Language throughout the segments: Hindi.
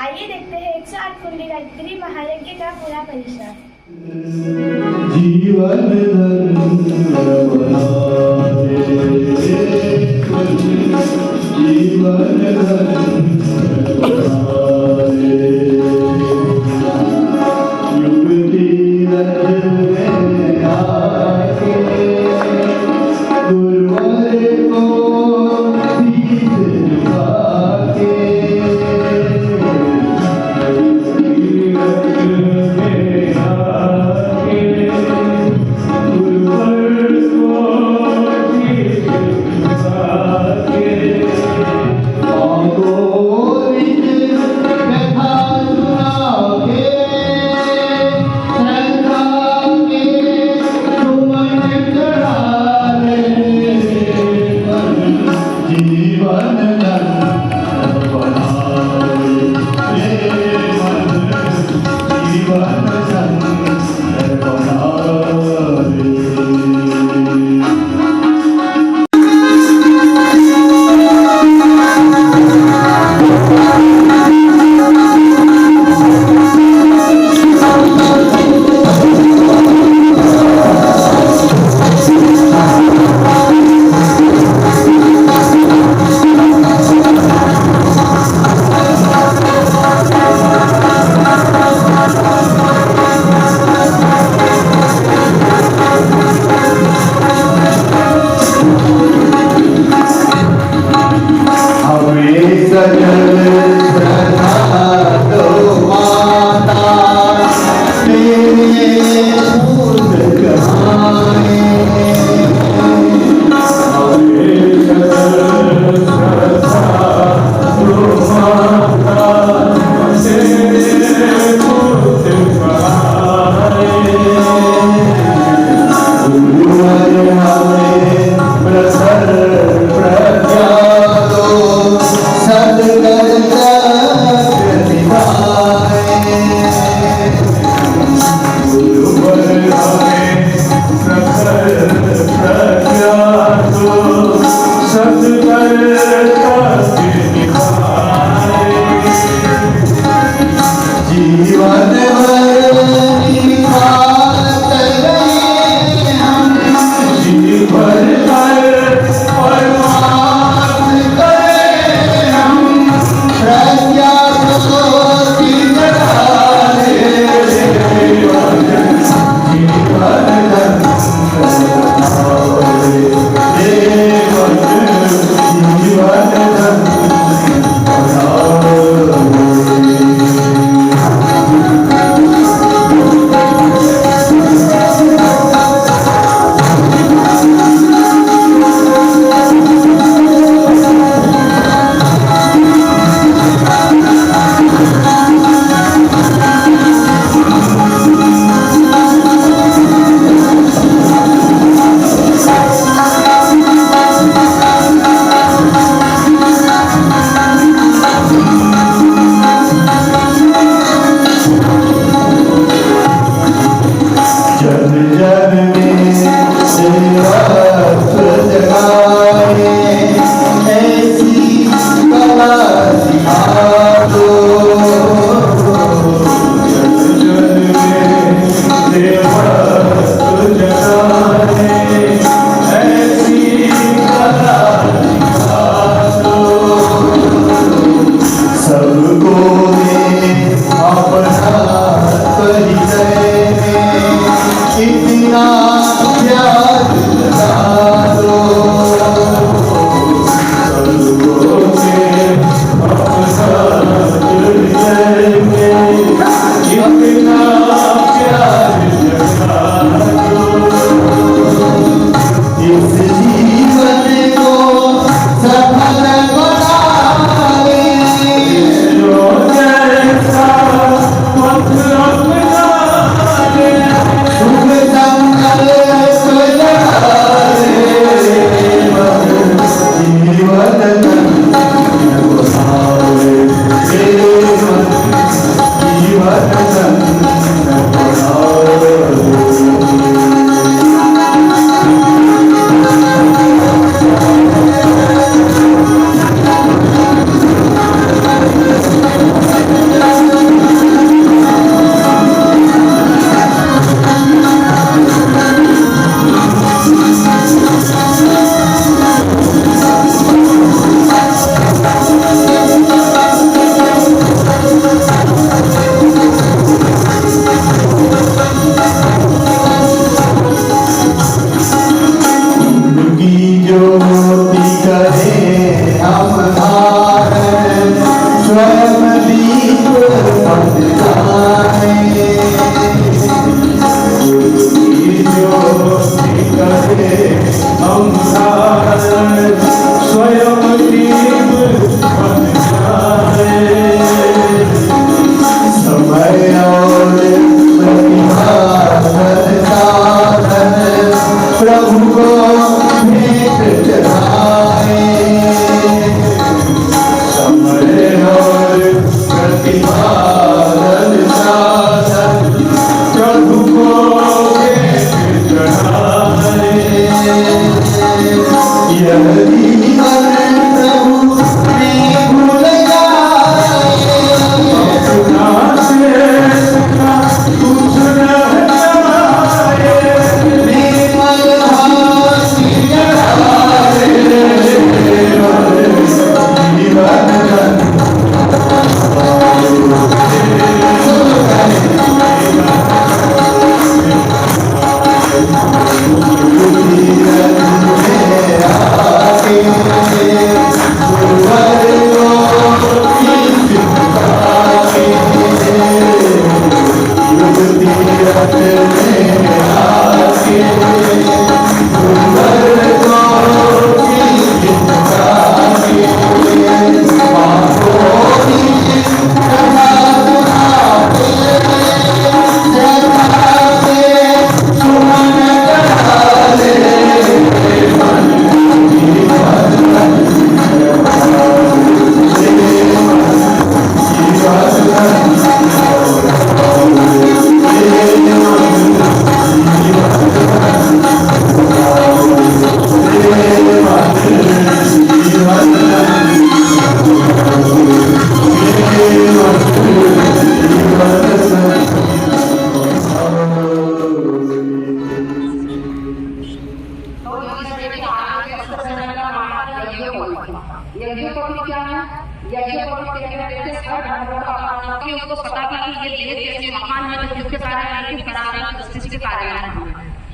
आइए देखते हैं 108 कुंडी गायत्री महायज्ञ का पूरा परिसर। जीवन Oh,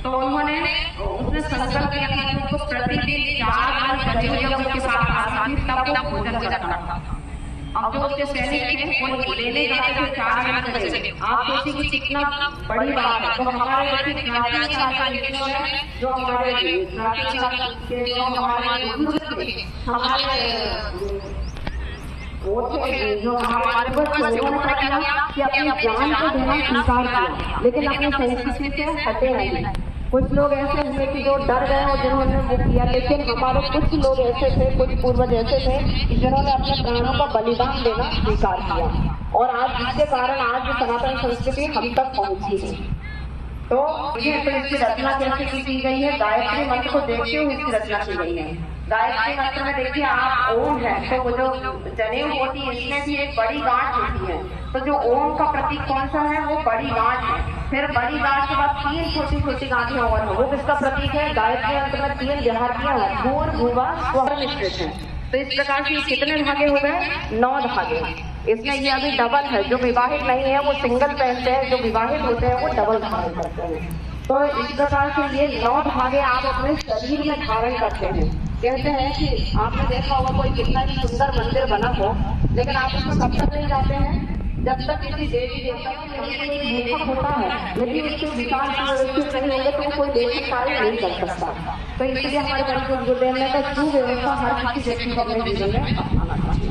तो उन्होंने उसने संकल्प किया कि उनको प्रतिदिन 4 बार गले जब उनके साथ आता थी तब वो भोजन करता था। अब जो उसके सैनिक थे वो लेने जाते थे 4 बार गले। आप सोचिए कि कितना बड़ी बात है। तो हमारे प्राचीन काल के जो हमारे प्राचीन काल के जो हमारे बुजुर्ग थे, हमारे वो थे जो हमारे बच्चे उन्होंने क्या किया कि अपनी जान को देना स्वीकार किया, लेकिन अपनी संस्कृति से हटे नहीं। कुछ लोग ऐसे हुए कि जो डर गए और जिन्होंने वो किया, लेकिन हमारे कुछ लोग ऐसे थे, कुछ पूर्वज ऐसे थे कि जिन्होंने अपने प्राणों का बलिदान देना स्वीकार किया, और आज जिसके कारण आज सनातन संस्कृति हम तक पहुंची है। तो इसकी रचना कैसे की गई है? गायत्री मंत्र को देखते हुए इसकी रचना की गई है। गायत्री मंत्र में देखिए आप ओम है, तो वो जो जनेऊ होती है इसमें भी एक बड़ी गांठ होती है, तो जो ओम का प्रतीक कौन सा है? वो बड़ी गांठ है। फिर बड़ी गांठ के बाद 3 छोटी छोटी गांठें और हैं, वो किसका प्रतीक है? गायत्री मंत्र में 3 देहातियां हैं, भूर भूवा स्वर मिश्रित है। तो इस प्रकार से कितने धागे हो गए? 9 धागे। इसमें ये अभी डबल है, जो विवाहित नहीं है वो सिंगल पहनते हैं, जो विवाहित होते हैं वो डबल धागे करते हैं। तो इस प्रकार से ये 9 धागे आप अपने शरीर में धारण करते हैं। कहते हैं कि आपने देखा होगा कोई कितना भी सुंदर मंदिर बना हो, लेकिन आप उसमें कब तक नहीं जाते हैं? जब तक किसी देवी देवता का होता है, यदि उसके विचार सुव्यवस्थित नहीं होंगे तो कोई देवी कार्य नहीं कर सकता। तो इसलिए हमारे बड़े गुरुदेव ने कहा सुव्यवस्था हर किसी व्यक्ति को अपने जीवन में अपनाना चाहिए।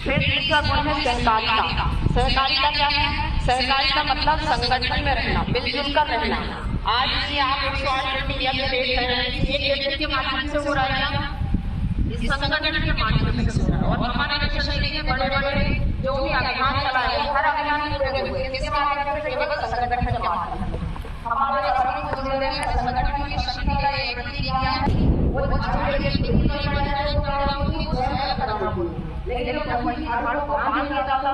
फिर दूसरा गुण है सहकारिता। सहकारिता क्या है? सहकारिता मतलब संगठन में रहना, मिलजुल कर रहना। आज भी आप सोशल मीडिया पे देख रहे हैं कि एक व्यक्ति के माध्यम से हो रहा है, इस संगठन के माध्यम से हो रहा है। और हमारे देश में बड़े बड़े जो भी अभियान चलाए हर अभियान पूरे हुए इसके माध्यम से केवल संगठन के माध्यम से। हमारे संगठन की शक्ति का एक प्रतीक क्या है? वो लेकिन को आगे किया जाता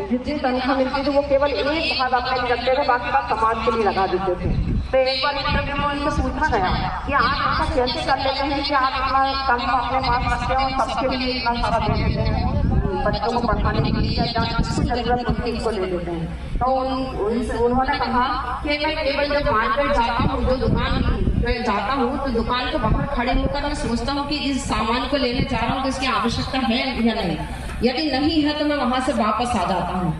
जितनी तनख्वाह मिलती थी वो केवल एक भाग अपने लिए रखते थे, बाकी बात समाज के लिए लगा देते थे। तो एक बार इंटरव्यू में उनसे पूछा गया कि आप ऐसा कैसे कर लेते हैं कि आप अपना तनख्वाह अपने पास रखते हैं और सबके लिए इतना सारा दे देते हैं, बच्चों को पढ़ाने के लिए जरूरत होती है को ले लेते हैं। तो उन्होंने कहा कि मैं केवल जब मार्केट जाता हूँ, जो दुकान मैं जाता हूँ तो दुकान के बाहर खड़े होकर मैं सोचता हूँ कि इस सामान को लेने जा रहा हूँ तो इसकी आवश्यकता है या नहीं। यदि नहीं है तो मैं वहां से वापस आ जाता हूँ।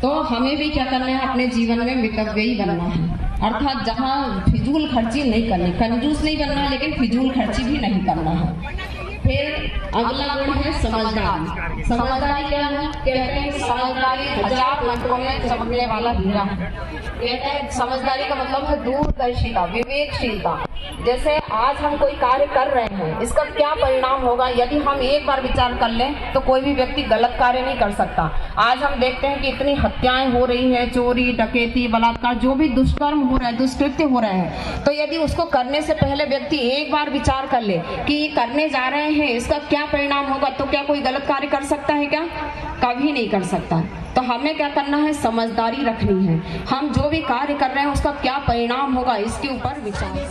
तो हमें भी क्या करना है, अपने जीवन में मितव्ययी बनना है, अर्थात जहाँ फिजूल खर्ची नहीं करनी, कंजूस नहीं बनना है लेकिन फिजूल खर्ची भी नहीं करना है। फिर अगला गुण है समझदारी। समझदारी क्या है? कहते हैं समझदारी 1000 मंत्रों में चमकने वाला हीरा है। कहते हैं समझदारी का मतलब है दूरदर्शिता, विवेकशीलता। जैसे आज हम कोई कार्य कर रहे हैं, इसका क्या परिणाम होगा, यदि हम एक बार विचार कर लें तो कोई भी व्यक्ति गलत कार्य नहीं कर सकता। आज हम देखते हैं कि इतनी हत्याएं हो रही है, चोरी डकैती बलात्कार, जो भी दुष्कर्म हो रहा है, दुष्कृत्य हो रहे हैं, तो यदि उसको करने से पहले व्यक्ति एक बार विचार कर ले कि ये करने जा रहे हैं, इसका क्या परिणाम होगा, तो क्या कोई गलत कार्य कर सकता है? क्या कभी नहीं कर सकता। तो हमें क्या करना है, समझदारी रखनी है। हम जो भी कार्य कर रहे हैं उसका क्या परिणाम होगा, इसके ऊपर विचार करना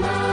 है।